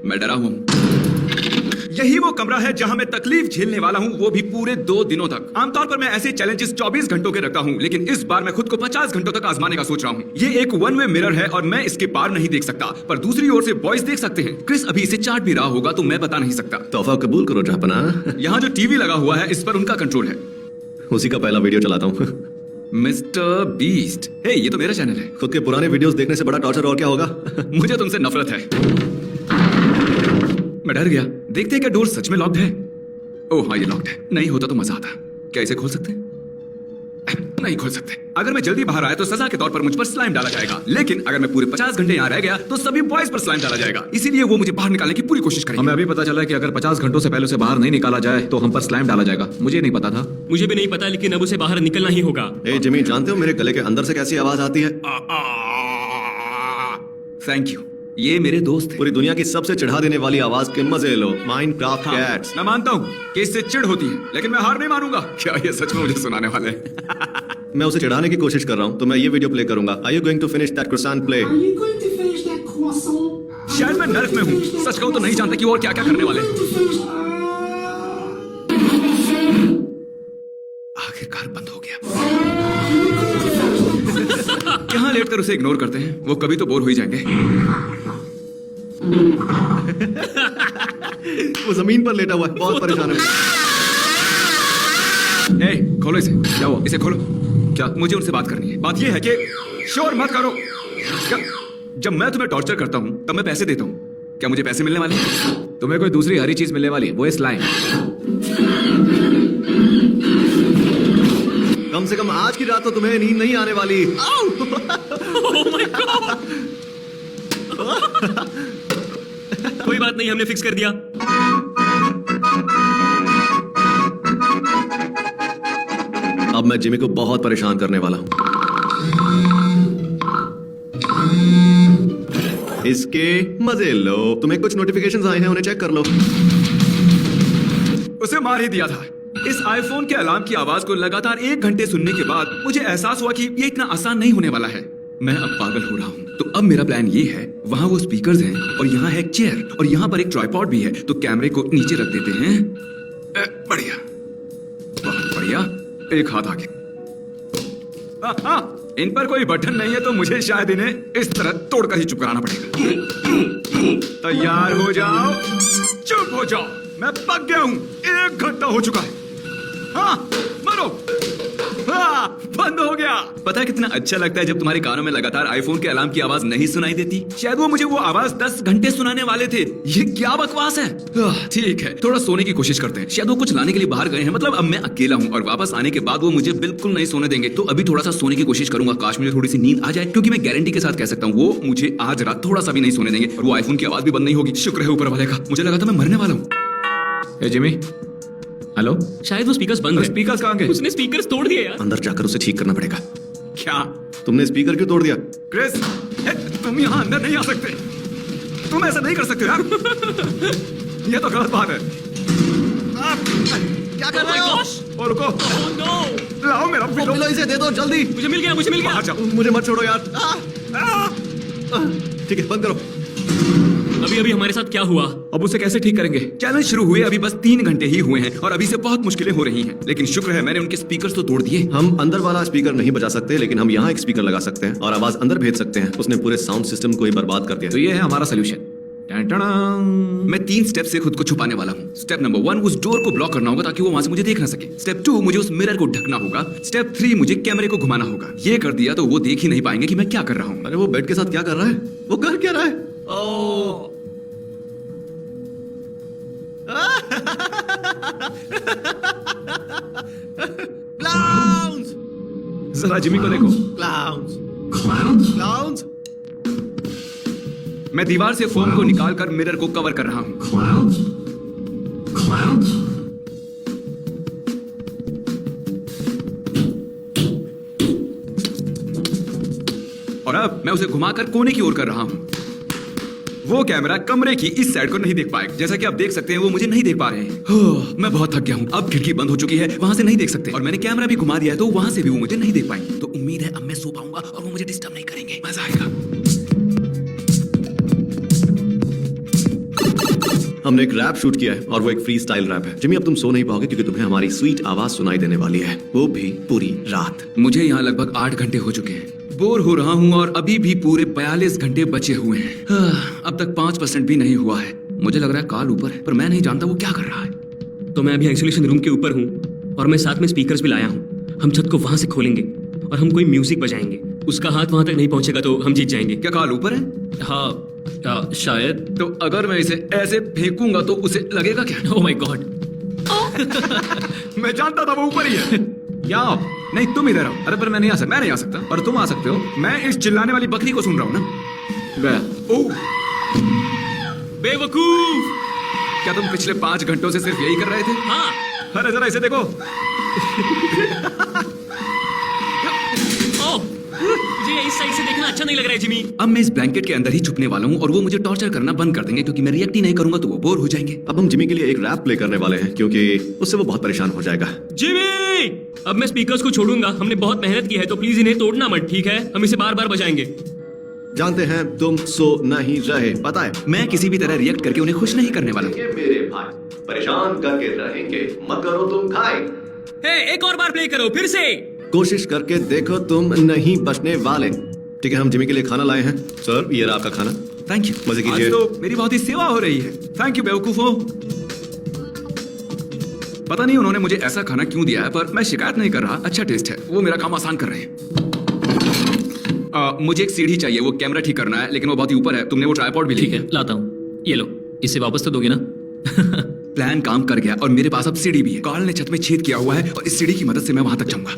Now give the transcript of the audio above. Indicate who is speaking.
Speaker 1: मैं डरा हुआ हूँ। यही वो कमरा है जहां मैं तकलीफ झेलने वाला हूं, वो भी पूरे 2 दिनों तक। आमतौर पर मैं ऐसे चैलेंजेस 24 घंटों के रखता हूं, लेकिन इस बार मैं खुद को 50 घंटों तक आजमाने का सोच रहा हूं। ये एक वन वे मिरर है और मैं इसके पार नहीं देख सकता, पर दूसरी ओर से बॉयज देख सकते हैं। क्रिस अभी इसे चाट भी रहा होगा तो मैं बता नहीं सकता।
Speaker 2: तोहफा कबूल करो जहापना।
Speaker 1: यहाँ जो टीवी लगा हुआ है इस पर उनका कंट्रोल है।
Speaker 2: उसी का पहला वीडियो चलाता हूँ।
Speaker 1: Mister beast. हे, ये तो मेरा चैनल है।
Speaker 2: खुद के पुराने वीडियोस देखने से बड़ा टॉर्चर और क्या होगा।
Speaker 1: मुझे तुमसे नफरत है। मैं डर गया। देखते हैं क्या डोर सच में लॉक्ड है। ओह हाँ, ये लॉक्ड है। नहीं होता तो मजा आता। क्या इसे खोल सकते हैं? नहीं खोल सकते। अगर मैं जल्दी बाहर आया तो सजा के तौर पर मुझ पर स्लाइम डाला जाएगा, लेकिन अगर मैं पूरे 50 घंटे यहाँ रह गया तो सभी बॉयज पर स्लाइम डाला जाएगा। इसीलिए वो मुझे बाहर निकालने की पूरी कोशिश करेंगे।
Speaker 3: हमें अभी पता चला कि अगर 50 घंटों से पहले उसे बाहर नहीं निकाला जाए तो हम पर स्लाइम डाला जाएगा। मुझे नहीं पता था।
Speaker 4: मुझे भी नहीं पता, लेकिन अब उसे बाहर निकलना ही होगा।
Speaker 2: ए जिमी, जानते हो मेरे गले के अंदर से कैसी आवाज आती है?
Speaker 1: थैंक यू, ये मेरे दोस्त हैं।
Speaker 2: पूरी दुनिया की सबसे चिढ़ा देने वाली आवाज के मजे लो। Minecraft cats.
Speaker 1: मैं मानता हूँ कि इससे चिढ़ होती है, लेकिन मैं हार नहीं मानूंगा। क्या ये सच में मुझे सुनाने वाले हैं?
Speaker 2: मैं उसे चिढ़ाने की कोशिश कर रहा हूँ, तो मैं ये वीडियो प्ले करूंगा। Are you going to finish that croissant play?
Speaker 5: Are you going to finish that croissant?
Speaker 1: शायद मैं नर्क में हूँ। सच कहूँ तो नहीं जानता कि वो और क्या क्या करने वाले हैं। आखिरकार बंद हो गया। यहाँ लेट कर उसे इग्नोर करते हैं, वो कभी तो बोर हो ही जाएंगे।
Speaker 2: वो जमीन पर लेटा हुआ है, बहुत परेशान है।
Speaker 1: ए, खोलो इसे। क्या हुआ? इसे खोलो। क्या? मुझे उनसे बात करनी है। बात ये है कि शोर मत करो। क्या? जब मैं तुम्हें टॉर्चर करता हूँ तब मैं पैसे देता हूँ। क्या मुझे पैसे मिलने वाले हैं?
Speaker 3: तुम्हें कोई दूसरी हरी चीज मिलने वाली है, वो है स्लाइम।
Speaker 2: कम से कम आज की रात तो तुम्हें नींद नहीं आने वाली।
Speaker 4: Oh my God! कोई बात नहीं, हमने फिक्स कर दिया।
Speaker 2: अब मैं जिमी को बहुत परेशान करने वाला हूँ। इसके मजे लो। तुम्हें कुछ नोटिफिकेशंस आए हैं, उन्हें चेक कर लो।
Speaker 1: उसे मार ही दिया था। इस आईफोन के अलार्म की आवाज को लगातार 1 घंटे सुनने के बाद मुझे एहसास हुआ कि ये इतना आसान नहीं होने वाला है। मैं अब पागल हो रहा हूँ। तो अब मेरा प्लान ये है, वहाँ वो स्पीकर्स हैं और यहाँ है एक चेयर और यहाँ पर एक ट्राइपॉड भी है, तो कैमरे को नीचे रख देते हैं। बढ़िया, बहुत बढ़िया। एक हाथ आगे। हाँ, इन पर कोई बटन नहीं है तो मुझे शायद इन्हें इस तरह तोड़कर ही चुप कराना पड़ेगा। तैयार हो जाओ, चुप हो जाओ। मैं पक गया हूँ। 1 घंटा हो चुका है। हाँ, मरो। हाँ, बंद हो गया। पता है कितना अच्छा लगता है जब तुम्हारे कानों में लगातार आईफोन के अलार्म की आवाज नहीं सुनाई देती। शायद वो मुझे वो आवाज 10 घंटे सुनाने वाले थे। ये क्या बकवास है। ठीक है, थोड़ा सोने की कोशिश करते हैं। शायद वो कुछ लाने के लिए बाहर गए हैं। मतलब अब मैं अकेला हूँ और वापस आने के बाद वो मुझे बिल्कुल नहीं सोने देंगे। तो अभी थोड़ा सा सोने की कोशिश करूंगा। काश मुझे थोड़ी सी नींद आ जाए, क्योंकि मैं गारंटी के साथ कह सकता हूँ वो मुझे आज रात थोड़ा सा भी नहीं सोने देंगे और वो आईफोन की आवाज भी बंद नहीं होगी। शुक्र है ऊपर वाले का। मुझे लगा था मैं मरने वाला हूँ।
Speaker 3: ए जिमी, हेलो।
Speaker 4: शायद वो स्पीकर्स बंद है।
Speaker 3: स्पीकर्स कहाँ गए?
Speaker 4: उसने स्पीकर्स तोड़ दिए यार।
Speaker 2: अंदर जाकर उसे ठीक करना पड़ेगा।
Speaker 1: क्या?
Speaker 2: तुमने स्पीकर क्यों तोड़ दिया?
Speaker 1: क्रिस, तुम यहाँ अंदर नहीं आ सकते। तुम ऐसा नहीं कर सकते यार। ये तो गलत बात है।
Speaker 2: क्या कर रहे हो?
Speaker 1: और रुको।
Speaker 4: Oh no!
Speaker 1: लाओ मेरा पिलो।
Speaker 2: पिलो इसे दे दो जल्दी।
Speaker 4: मुझे मिल गया, मुझे मिल गया।
Speaker 1: बाहर जाओ।
Speaker 2: मुझे मत छोड़ो यार। ठीक है, बंद करो।
Speaker 4: अभी अभी हमारे साथ क्या हुआ?
Speaker 3: अब उसे कैसे ठीक करेंगे?
Speaker 1: चैलेंज शुरू हुए अभी बस 3 घंटे ही हुए हैं और अभी से बहुत मुश्किलें हो रही हैं। लेकिन शुक्र है मैंने उनके स्पीकर्स तो तोड़ दिए।
Speaker 2: हम अंदर वाला स्पीकर नहीं बजा सकते, लेकिन हम यहाँ एक स्पीकर लगा सकते हैं और आवाज अंदर भेज सकते हैं। उसने पूरे साउंड सिस्टम को ही बर्बाद कर दिया।
Speaker 3: तो ये है हमारा सोल्यूशन।
Speaker 1: मैं 3 स्टेप से खुद को छुपाने वाला हूँ। स्टेप नंबर 1, उस डोर को ब्लॉक करना होगा ताकि वो वहां से मुझे देख ना सके। स्टेप 2, मुझे उस मिरर को ढकना होगा। स्टेप 3, मुझे कैमरे को घुमाना होगा। ये कर दिया तो वो देख ही नहीं पाएंगे कि मैं क्या कर रहा हूँ।
Speaker 2: अरे वो बेड के साथ क्या कर रहा है? वो कर क्या रहा है?
Speaker 4: ओह,
Speaker 2: क्लाउन्स!
Speaker 3: जरा जिमी को देखो।
Speaker 2: क्लाउन्स!
Speaker 5: Clowns?
Speaker 2: क्लाउन्स!
Speaker 1: मैं दीवार से फोम को निकालकर मिरर को कवर कर रहा हूँ।
Speaker 5: Clowns? Clowns?
Speaker 1: और अब मैं उसे घुमाकर कोने की ओर कर रहा हूँ। वो कैमरा कमरे की इस साइड को नहीं देख पाएगा। जैसा कि आप देख सकते हैं वो मुझे नहीं देख पा रहे हैं। मैं बहुत थक गया हूँ। अब खिड़की बंद हो चुकी है, वहां से नहीं देख सकते और मैंने कैमरा भी घुमा दिया है तो वहां से भी वो मुझे नहीं देख पाएंगे। तो उम्मीद है अब मैं सो पाऊंगा और वो मुझे डिस्टर्ब नहीं करेंगे। मजा आएगा।
Speaker 2: हमने एक रैप शूट किया है और वो एक फ्री स्टाइल रैप है। जिमी अब तुम सो नहीं पाओगे क्योंकि तुम्हें हमारी स्वीट आवाज सुनाई देने वाली है, वो भी पूरी रात।
Speaker 1: मुझे यहाँ लगभग 8 घंटे हो चुके हैं। बोर हो रहा हूँ और अभी भी पूरे 42 घंटे बचे हुए हैं। अब तक 5% भी नहीं हुआ है। मुझे लग रहा है काल ऊपर है, पर मैं नहीं जानता वो क्या कर रहा है।
Speaker 4: तो मैं अभी आइसोलेशन रूम के ऊपर हूँ और मैं साथ में स्पीकर्स भी लाया हूँ। हम छत को वहां से खोलेंगे और हम कोई म्यूजिक बजाएंगे। उसका हाथ वहां तक नहीं पहुंचेगा तो हम जीत जाएंगे।
Speaker 1: क्या काल ऊपर है?
Speaker 4: हाँ, शायद।
Speaker 1: तो अगर मैं इसे ऐसे फेंकूंगा तो उसे लगेगा क्या?
Speaker 4: Oh my God.
Speaker 1: मैं जानता था वो ऊपर ही है।
Speaker 3: या
Speaker 1: नहीं, तुम इधर आओ।
Speaker 3: अरे पर मैं नहीं आ सकता।
Speaker 1: मैं नहीं आ सकता।
Speaker 3: पर तुम आ सकते हो।
Speaker 1: मैं इस चिल्लाने वाली बकरी को सुन रहा हूँ ना।
Speaker 3: गया।
Speaker 1: ओह,
Speaker 4: बेवकूफ।
Speaker 1: क्या तुम पिछले 5 घंटों से सिर्फ यही कर रहे थे?
Speaker 4: हाँ।
Speaker 1: अरे जरा इसे देखो।
Speaker 4: ओह, मुझे इस साइड से देखना अच्छा नहीं लग रहा है जिमी।
Speaker 1: अब मैं इस ब्लैंकेट के अंदर ही छुपने वाला हूँ और वो मुझे टॉर्चर करना बंद कर देंगे क्योंकि मैं रिएक्ट ही नहीं करूंगा तो वो बोर हो जाएंगे।
Speaker 2: अब हम जिमी के लिए एक रैप प्ले करने वाले हैं क्योंकि उससे वो बहुत परेशान हो जाएगा।
Speaker 4: जिमी, अब मैं स्पीकर्स को छोड़ूंगा। हमने बहुत मेहनत की है तो प्लीज इन्हें तोड़ना मत, ठीक है? हम इसे बार बार बजाएंगे।
Speaker 2: जानते हैं तुम सो नहीं रहे, पता है।
Speaker 1: मैं किसी भी तरह रिएक्ट करके उन्हें खुश नहीं करने वाला हूँ।
Speaker 2: ये मेरे भाई परेशान करके रहेंगे, मत करो तुम घाय।
Speaker 4: हे, एक और बार प्ले करो फिर से।
Speaker 2: कोशिश करके देखो, तुम नहीं बचने वाले। ठीक है, हम जिमी के लिए खाना लाए हैं। सर, ये रहा आपका खाना।
Speaker 1: Thank you.
Speaker 2: मजे
Speaker 1: आज
Speaker 2: कीजिए।
Speaker 1: तो मेरी बहुत ही सेवा हो रही है। थैंक यू बेवकूफो। पता नहीं उन्होंने मुझे ऐसा खाना क्यों दिया है, पर मैं शिकायत नहीं कर रहा। अच्छा टेस्ट है। वो मेरा काम आसान कर रहे हैं। मुझे एक सीढ़ी चाहिए। वो कैमरा ठीक करना है लेकिन वो बहुत ही ऊपर है। तुमने वो ट्राइपॉड भी ली?
Speaker 4: ठीक है, लाता हूँ। ये लो, इसे वापस तो दोगे ना?
Speaker 1: प्लान काम कर गया और मेरे पास अब सीढ़ी भी है। कार्ल ने छत में छेद किया हुआ है और इस सीढ़ी की मदद से मैं वहां तक जाऊंगा।